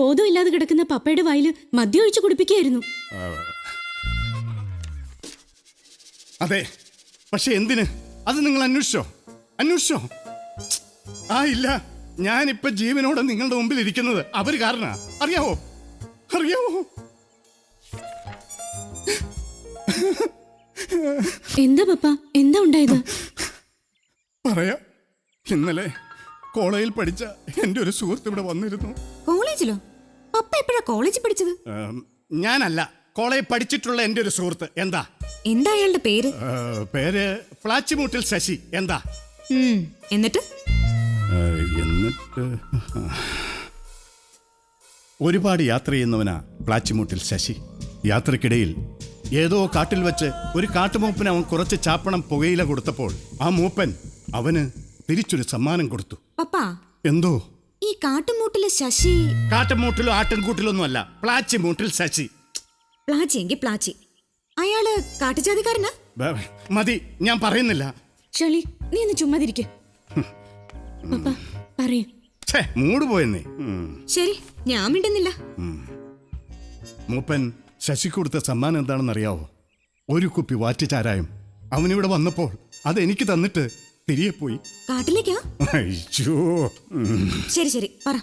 ബോധമില്ലാതെ കിടക്കുന്ന പപ്പയുടെ വായില് മദ്യം ഒഴിച്ചു കുടിപ്പിക്കുകയായിരുന്നു. അതെ, പക്ഷെ എന്തിന്? അത് നിങ്ങൾ അന്വേഷിച്ചോ? ആ ഇല്ല, ഞാനിപ്പോ ജീവനോടെ നിങ്ങളുടെ മുമ്പിൽ ഇരിക്കുന്നത് അവര് കാരണ. അറിയാവോ? എന്താ പപ്പ, എന്താ ഉണ്ടായത്? പറയാം. ഇന്നലെ കോളേജിൽ പഠിച്ച എന്റെ ഒരു സുഹൃത്ത് ഇവിടെ വന്നിരുന്നു. കോളേജിലോ? പപ്പ എപ്പോഴാ കോളേജിൽ പഠിച്ചത്? ഞാനല്ല, കോളേജിൽ പഠിച്ചിട്ടുള്ള എന്റെ ഒരു സുഹൃത്ത്. എന്താ അയാളുടെ പേര്? പേര് പ്ലാച്ചിമൂട്ടിൽ ശശി. എന്താ? എന്നിട്ട് ഒരുപാട് യാത്ര ചെയ്യുന്നവനാ പ്ലാച്ചിമൂട്ടിൽ ശശി. യാത്രക്കിടയിൽ ഏതോ കാട്ടിൽ വെച്ച് ഒരു കാട്ടുമൂപ്പന് അവൻ കുറച്ച് ചാപ്പണം പുകയില കൊടുത്തപ്പോൾ ആ മൂപ്പൻ അവന് തിരിച്ചൊരു സമ്മാനം കൊടുത്തു. പപ്പാ, എന്തോ? ഈ കാട്ടുമൂട്ടിലെ ശശി കാട്ടുമൂട്ടിലോ ആട്ടിൻകൂട്ടിലൊന്നും അല്ല, പ്ലാച്ചിമൂട്ടിൽ ശശി. പ്ലാച്ചിയെങ്കിൽ പ്ലാച്ചി. അയാള് കാട്ടുജാതിക്കാരനാ? മതി, ഞാൻ പറയുന്നില്ല. ഷളി, നീ ഒന്ന് ചുമ്മാതിരിക്ക. പപ്പ പറയൂ. മൂട് പോയെന്നേ. ശരി, ഞാൻ മിണ്ടുന്നില്ല. മൂപ്പൻ ശശിക്ക് കൊടുത്ത സമ്മാനം എന്താണെന്ന് അറിയാവോ? ഒരു കുപ്പി വാറ്റുചാരായം. അവനിവിടെ വന്നപ്പോൾ അത് എനിക്ക് തന്നിട്ട് തിരികെ പോയി. കാട്ടിലേക്കാ? അയ്യോ. ശരി പറ.